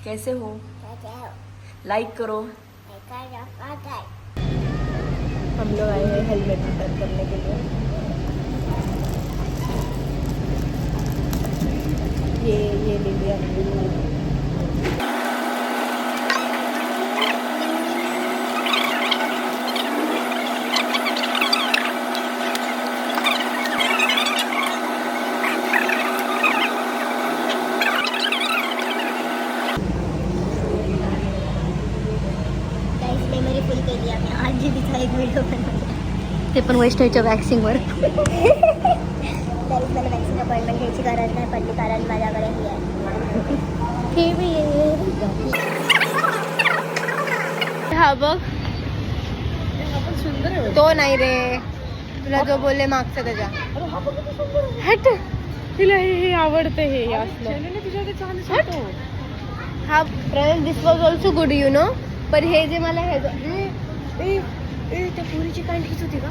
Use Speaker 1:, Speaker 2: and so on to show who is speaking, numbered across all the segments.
Speaker 1: कैसे हो? लाइक करो। हम लोग आए हैं हेलमेट रिटर्न करने के लिए। ये ले लिया। ते पण वेस्टच्या वॅक्सिंगवर.
Speaker 2: तरी मला वॅक्सिन अपॉइंटमेंट घ्यायची गरज नाही पडली कारण माझ्याकडे ही आहे.
Speaker 1: हा बघ सुंदर आहे. तो नाही रे, तुला जो बोलले मागचा त्याच्या. हट, तिला हे आवडते. हे असलं हा प्रवेश this was also good you know. पण हे जे मला हे त्या पुरीची पॅन्ट हीच होती का?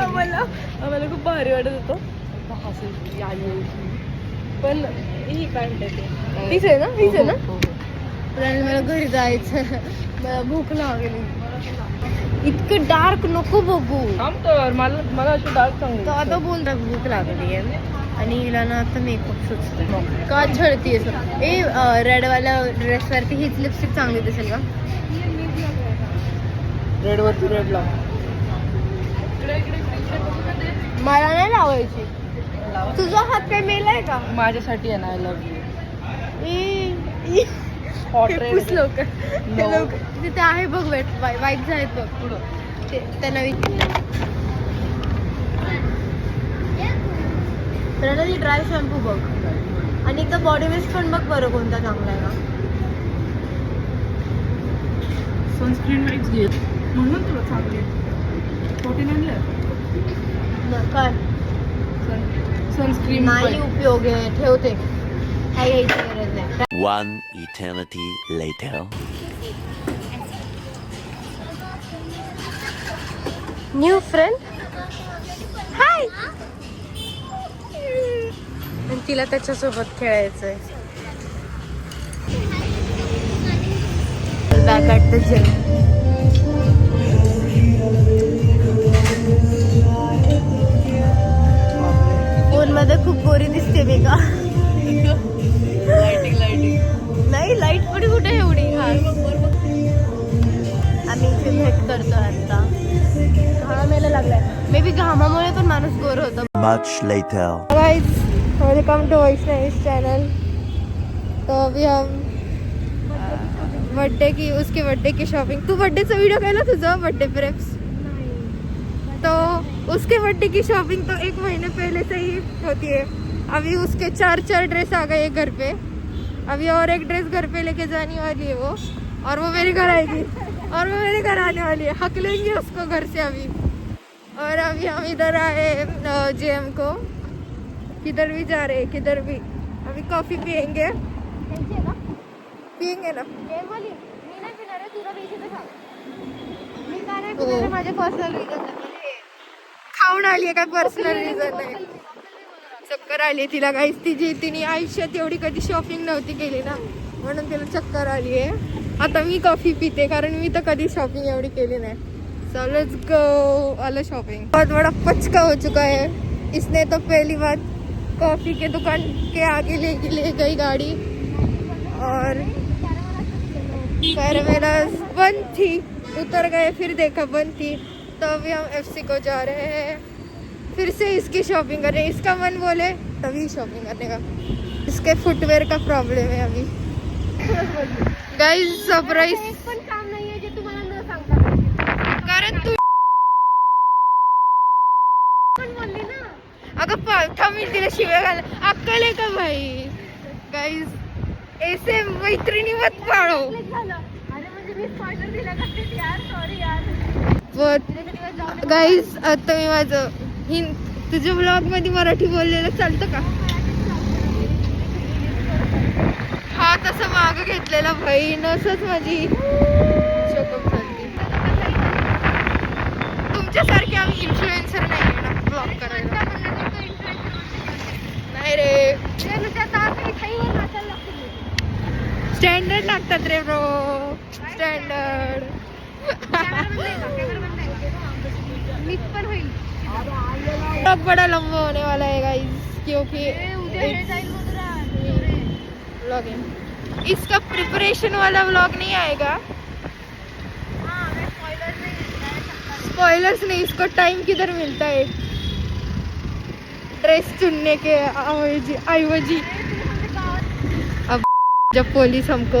Speaker 1: आम्हाला खूप भारी वाटत होतं. पण ही पॅन्ट आहे, हीच आहे ना? हीच आहे ना? मला घरी जायचं, मला भूक लागली. इतकं डार्क नको बघू. मला असं डार्क चांगलं. तो आता बोलता भूक लागली आहे आणि हिला ना आता मेकअप सुचतो का छळतीये सर. रेडवाल्या ड्रेसवरती हीच लिपस्टिक चांगली दिसेल का? रेडवरती रेड लाव. मला नाही लावायची. तुझा हात काय मेलाय का? माझ्यासाठी आहे ना. I love you. तिथे आहे बघ वाईट आहेत बघ पुढं. त्यांना ती ड्राय शॅम्पू बघ आणि एकदा बॉडी वेस्ट पण बघ बरं कोणता चांगला आहे का.
Speaker 3: सनस्क्रीन वाईट घे म्हणून तुला चांगली 49
Speaker 1: काय
Speaker 3: सनस्क्रीन
Speaker 1: नाही उपयोग आहे. ठेवते, काही यायची गरज नाही.
Speaker 4: One eternity later.
Speaker 1: New friend. Hi. तिला त्याच्यासोबत खेळायचंय. Back at the gym. Phone मध्ये खूप गोरी दिसते मी का? नाही, लाईट पण कुठे एवढी. आम्ही इथे भेट करतो आता. घामायला लागलाय. मे बी घामामुळे पण माणूस गोर होतो.
Speaker 4: Much later.
Speaker 1: Guys, welcome to Vaishnavi's channel. तो अभी हम बर्थडे की, उसके बर्थडे की शॉपिंग. तू बर्थडेचा व्हिडिओ केला तुझा? Birthday preps. तो उसके बर्थडे की शॉपिंग तो 1 महीने पहले से ही होती है. अभी उसके 4 ड्रेस आ गए घर पे. अभी और एक ड्रेस घर पे लेके जाने वाली है वो, और वो मेरे घर आएगी और वो मेरे घर आने वाली है. हक लेंगे उसको घर से अभी. और अभी हम इधर आए जेएम को. किधर भी जा रहे, किधर भी. अभी कॉफी पियेंगे ना. माझे पर्सनल रिझन खाऊन आली आहे, काय पर्सनल रिझन नाही. चक्कर आली आहे तिला काहीच. तिने आयुष्यात एवढी कधी शॉपिंग नव्हती केली ना, म्हणून तिला चक्कर आली आहे. आता मी कॉफी पिते कारण मी तर कधी शॉपिंग एवढी केली नाही. So let's go. आलो शॉपिंग. बहुत बड़ा पचका हो चुका है. इसने तो पहली बात कॉफी के दुकान के आगे ले गई गाड़ी और पैर मेरा बंद थी. उतर गए, फिर देखा बंद थी. तो अभी हम FC को जा रहे हैं फिर से इसकी शॉपिंग करने. इसका मन बोले तभी शॉपिंग करने का. इसके फुटवेयर का प्रॉब्लेम है अभी. Guys surprise. पण काम नाहीये जे तुम्हाला न सांगता. कारण तू पण बोलली ना. अगं थांब, तिला शिव्या घाल. अक्कल आहे का भाई? गाइस ऐसे मैत्रिणी मत पाळो. गाईज आता मी माझं तुझ्या ब्लॉग मध्ये मराठी बोललेलं चालतं का? हा तसं मागं घेतलेला भाई नसच माझी शोकअप झाली. तुमच्यासारखे आम्ही इन्फ्लुएन्सर नाही ना ब्लॉग स्टँडर्ड लागतात रे ब्रो, स्टँडर्ड. ब्लॉग बड़ा लंबा होने वाला है गाइस, क्योंकि व्लॉग है इसका, प्रिपरेशन वाला व्लॉग नहीं आएगा. स्पॉयलर्स नहीं, इसको टाइम किधर मिलता है ड्रेस चुनने के ऐवजी. अब जब पोलीस हमको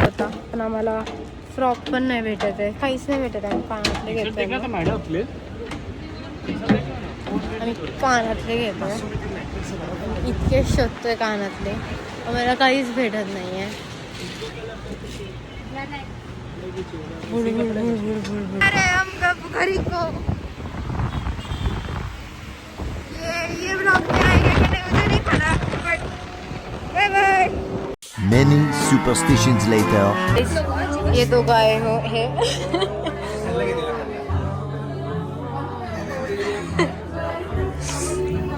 Speaker 1: होता पण आम्हाला फ्रॉक पण नाही भेटत आहे, काहीच नाही भेटत आहे. कानातले घेतोय आम्ही, कानातले घेतोय, इतके शोधतोय कानातले, आम्हाला काहीच भेटत नाही आहे. अरे हम कब घरी को ये ब्लॉग में आएगा कि नहीं मुझे नहीं पता, but bye bye.
Speaker 4: Many superstitions later.
Speaker 1: ये दो गाय हो है.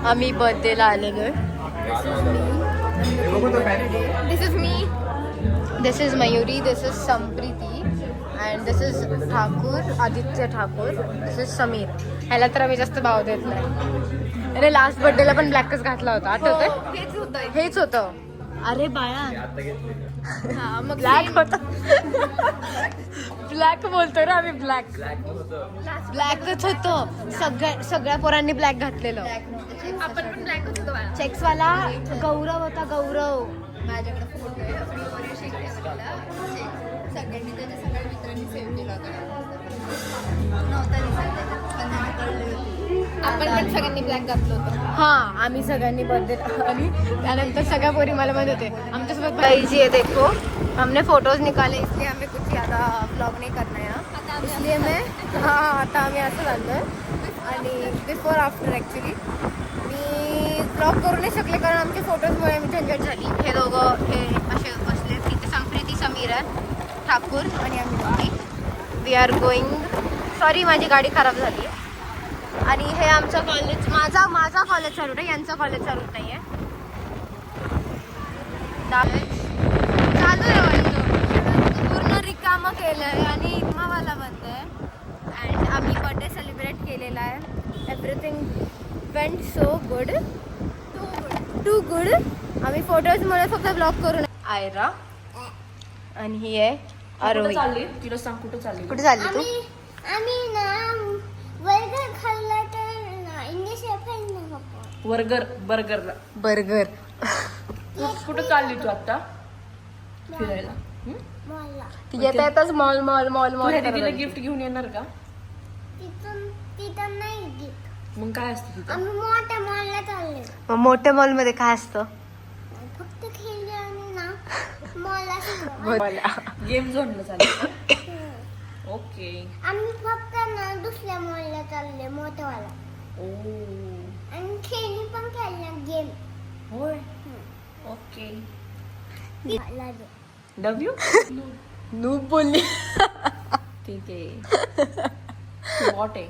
Speaker 1: आम्ही बर्थडेला आलेलो. This is me, this is Mayuri, this is Sampriti and this is Thakur, Aditya Thakur, this is Sameer. ह्याला तर आम्ही जास्त भाव देत नाही. अरे लास्ट बर्थडेला पण ब्लॅकच घातला होता, आठवतंय? हेच होतं. अरे बाळा मग ब्लॅक होता. ब्लॅक बोलतो ना आम्ही, ब्लॅकच होतो. सगळ्या पोरांनी ब्लॅक घातलेलं.
Speaker 2: आपण पण ब्लॅकच होतो.
Speaker 1: चेक्सवाला गौरव होता, गौरव.
Speaker 2: माझ्याकडे फोटो आहे, फ्रीवर सगळ्यांनी त्याच्या सगळ्या मित्रांनी सेव्ह केला होता. आपण पण सगळ्यांनी ब्लॅक घातलं होतं.
Speaker 1: हा आम्ही सगळ्यांनी बर्थडे, आणि त्यानंतर सगळ्या पोरी मला म्हणत होते आमच्यासोबत भाई जी है देखो हमने फोटोज निकाले, इसलिए हमें कुछ ज़्यादा ब्लॉग नहीं करना है, इसलिए मैं आता आम्ही असं चाललोय. आणि बिफोर आफ्टर ॲक्च्युली मी ब्लॉग करू नाही शकले कारण आमच्या फोटोजमुळे झंझट झाली. हे दोघं हे असे बसले, तिथे संप्रीती, समीर ठाकूर आणि आम्ही दोघी. वी आर गोईंग, सॉरी माझी गाडी खराब झाली. आणि हे आमचं कॉलेज, माझा कॉलेज चालू आहे, यांचं कॉलेज चालू नाही आहे. चालू आहे वाटतं, पूर्ण रिकामं केलं आहे आणि मावाला बंद आहे. अँड आम्ही बर्थडे सेलिब्रेट केलेला आहे. Everything went so good, too good. आम्ही फोटोजमुळे फक्त ब्लॉग करून. आयरा आणि ही आहे आरोही.
Speaker 3: चालली तिला सांग, कुठं चालली?
Speaker 1: कुठे चालली तू?
Speaker 2: आम्ही ना बर्गर खाल्ला तर इंग्लिश
Speaker 3: बर्गरला.
Speaker 1: बर्गर.
Speaker 3: कुठं चालली तू आता फिरायला?
Speaker 1: ती येता येताच मॉल मॉल मॉल
Speaker 3: तू
Speaker 1: मॉल.
Speaker 3: ह्या दीदीला गिफ्ट घेऊन येणार का?
Speaker 2: तिथं नाही गिफ्ट.
Speaker 3: मग काय असतं तिथं?
Speaker 2: आम्ही मोठ्या मॉलला चालले.
Speaker 1: मग मोठ्या मॉल मध्ये काय असतं?
Speaker 2: फक्त खेळले आणि ना मॉलला
Speaker 3: गेम झोनला चालली. ओके.
Speaker 2: आम्ही फक्त ना दुसऱ्या मॉलला चालले, मोठ्यावाला. आणि खेळणी पण खेळल्या गेम.
Speaker 3: होय. ओके.
Speaker 2: लागे.
Speaker 3: डब्ल्यू
Speaker 1: नूब बोलली.
Speaker 3: ठीक आहे. वॉट आहे?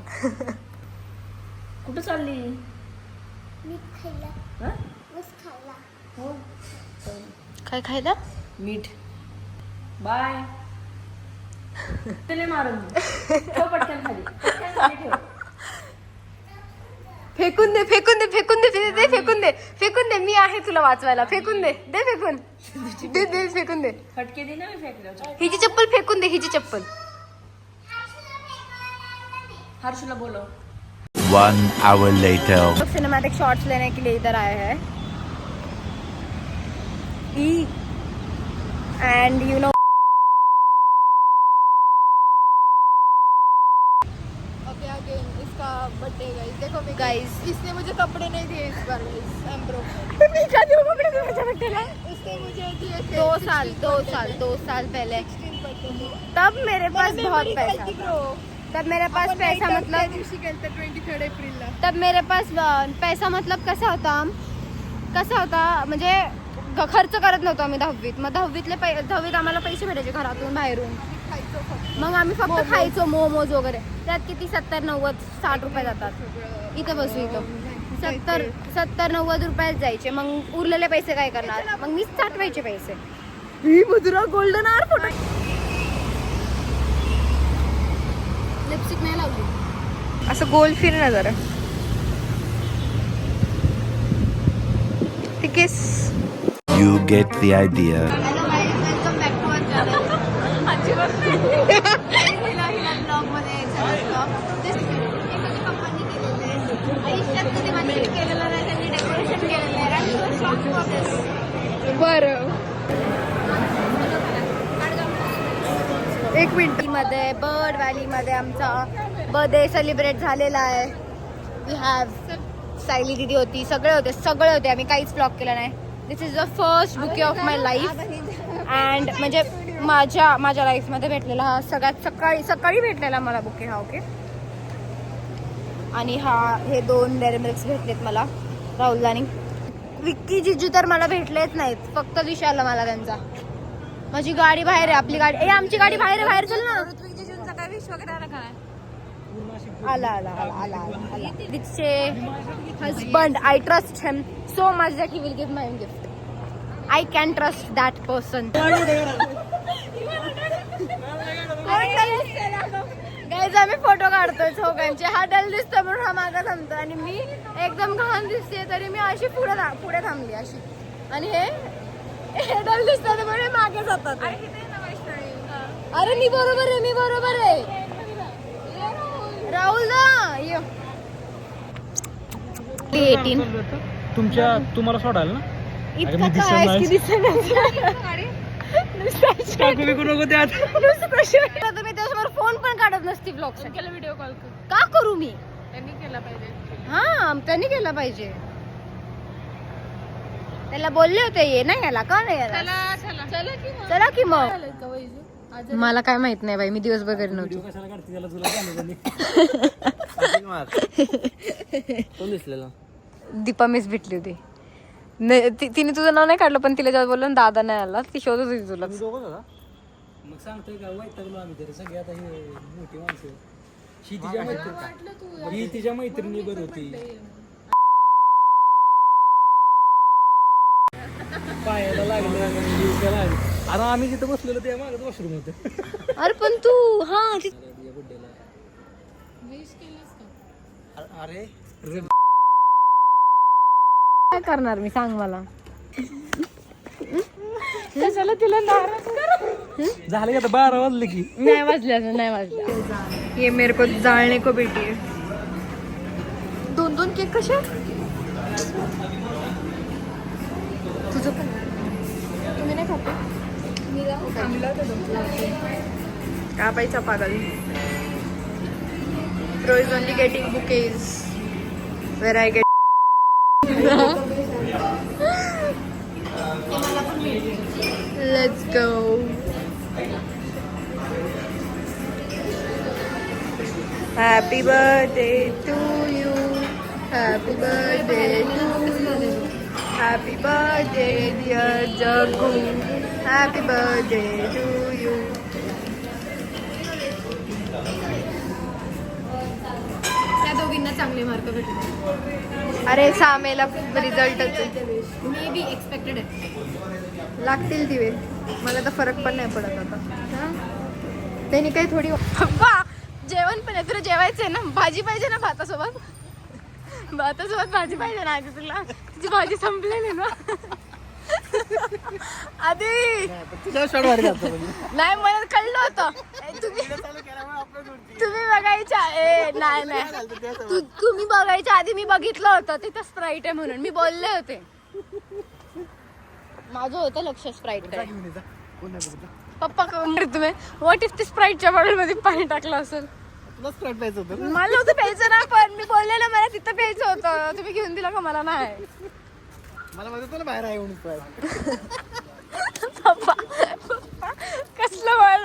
Speaker 3: कुठं चालली?
Speaker 2: मीठ खायला.
Speaker 3: हा?
Speaker 2: ऊस खायला.
Speaker 3: हो.
Speaker 1: काय खायला?
Speaker 3: मीठ. बाय. तिने मारून ठेव पटकन खाली. पटकन खाली ठेव.
Speaker 1: फेकून दे फेकून दे फेकून दे दे फेकून दे फेकून दे. मी आहे तुला वाचवायला. फेकून दे दे फेकून दे दे फेकून दे.
Speaker 3: फटके दे ना, मी फेकले.
Speaker 1: हिची चप्पल फेकून दे, हिची चप्पल.
Speaker 3: हर्षला बोलो.
Speaker 4: 1 hour later.
Speaker 1: सिनेमैटिक शॉट्स लेने के लिए इधर आए हैं. एंड यू नो इसका बर्थडे गाइस. देखो गाइस, इसने मुझे कपड़े नहीं दिए इस बार. मैं क्या दूं कपड़े मुझे बर्थडे? उसने मुझे दिए थे 2 साल पहले. तब मेरे पास बहुत पैसा. तब मेरे पास पैसा मतलब 23 एप्रिलला. तब मेरे पास पैसा मतलब कसा होता म्हणजे खर्च करत नव्हतो आम्ही 10वीत. मग 10वीत आम्हाला पैसे भेटायचे घरातून, बाहेरून. मग आम्ही फक्त खायचो मोमोज वगैरे. त्यात किती 70, 90, 60 रुपये जातात. इथं बसू इथं
Speaker 5: 70-90 रुपयात जायचे. मग उरलेले पैसे काय करणार? मग मीच साठवायचे पैसे.
Speaker 1: ही Madhura golden hour photo.
Speaker 5: Lipstick नाही लावली.
Speaker 1: असं गोल फिर ना जरा. ते केस.
Speaker 4: You get the idea.
Speaker 5: Hello guys, welcome back to our channel. ब्लॉगमध्ये पप्पांनी केलेलं आहे. आयुष्यात कधी माझ्याकडे केलेलं नाही. त्यांनी डेकोरेशन केलेलं आहे. आणि शॉप फॉर
Speaker 1: बरं एक मिनिट.
Speaker 5: मध्ये बर्ड व्हॅलीमध्ये आमचा बर्थडे सेलिब्रेट झालेला आहे. वी हॅव सायली दीदी होती, सगळे होते. आम्ही काहीच ब्लॉग केला नाही. This is the first bouquet of my life. And म्हणजे माझ्या लाईफमध्ये भेटलेला हा सगळ्यात सकाळी भेटलेला मला बुके हा. ओके. आणि हे 2 डेअरी मिल्क्स भेटलेत मला राहुलदानी. विक्की जिजू तर मला भेटलेच नाहीत, फक्त दिशाला मला त्यांचा. माझी गाडी बाहेर आहे. आपली गाडी आमची गाडी बाहेर आहे. बाहेर चल ना. ऋत्विक जिजूंचा काय विश वगैरे आला का? आला. तिचे husband, I trust him so much that he will give my gift. I can trust that person. Guys आम्ही फोटो काढतोय चौघांचे. हा डल दिसतो म्हणून हा मागे थांबतो आणि मी एकदम घाण दिसते तरी मी अशी पुढे थांबली अशी. आणि हे डल दिसतात म्हणून मागे जातात. अरे मी बरोबर आहे. राहुल ना 18
Speaker 6: तुम्हाला सोडाल ना
Speaker 5: इतकं काय की तुम्ही त्याच्यावर फोन पण काढत नसती ब्लॉग.
Speaker 3: व्हिडिओ कॉल
Speaker 5: का करू मी?
Speaker 3: त्यांनी केला पाहिजे.
Speaker 5: हा त्यांनी केला पाहिजे. त्याला बोलले होते ये नाही याला का नाही याला. चला की मग. मला काय माहित नाही बाई, मी दिवसभर घरी नव्हती. दीपा मिस भेटली होती. तिने तुझं नाव नाही काढलं पण तिला जेव्हा बोललं दादा नाही आला ती शोधत होती तुला.
Speaker 6: मग सांगतोय का वैतागलो आम्ही तरी सगळे. आता हे मोठी माणसं ही तिच्या मैत्रिणी बरी होती. पायाला लागलं. अरे आम्ही जिथं बसलेलो त्या मागत वॉशरूम होतं.
Speaker 5: अरे पण तू
Speaker 6: अरे
Speaker 5: काय करणार मी सांग मला.
Speaker 3: कशाला तिला नाराज कर.
Speaker 6: झालं का? 12 वाजले की.
Speaker 5: नाही वाजल्या.
Speaker 1: ये मेरे को जाळने को बेटी है. 2 केक कसे? तुझं पण तुम्ही नाही खाते? का पाहिजे पागल. Bro is only getting bouquets where I get. Let's go. Happy birthday to you. Happy birthday to you. Happy birthday dear Jagu. Happy birthday to you.
Speaker 3: त्या दोघींना चांगले मार्क भेटले.
Speaker 1: अरे सामेला रिझल्टच
Speaker 3: मे बी एक्सपेक्टेड आहे.
Speaker 1: लागतील दिवे. मला तर फरक पण नाही पडत आता. त्यांनी काही थोडी
Speaker 5: जेवण पण आहे. तुला जेवायचंय ना? भाजी पाहिजे ना भातासोबत भाजी पाहिजे ना? आधी तुला तुझी भाजी संपलेली ना आधी. नाही मला कळलं होतं. तुम्ही बघायच्या नाही तुम्ही बघायच्या आधी मी बघितलं होतं तिथं स्प्राईट आहे म्हणून मी बोलले होते. माझं होतं लक्ष स्प्राईट कडे. पप्पा तुम्ही व्हॉट इफ ती स्प्राईटच्या बॉटल मध्ये पाणी टाकलं असेल. मला नव्हतं प्यायचं ना पण मी बोलले ना मला तिथं प्यायचं होतं. तुम्ही घेऊन दिलं का? मला नाही.
Speaker 6: मला माहिती बाहेर आहे
Speaker 5: पप्पा कसलं वाढ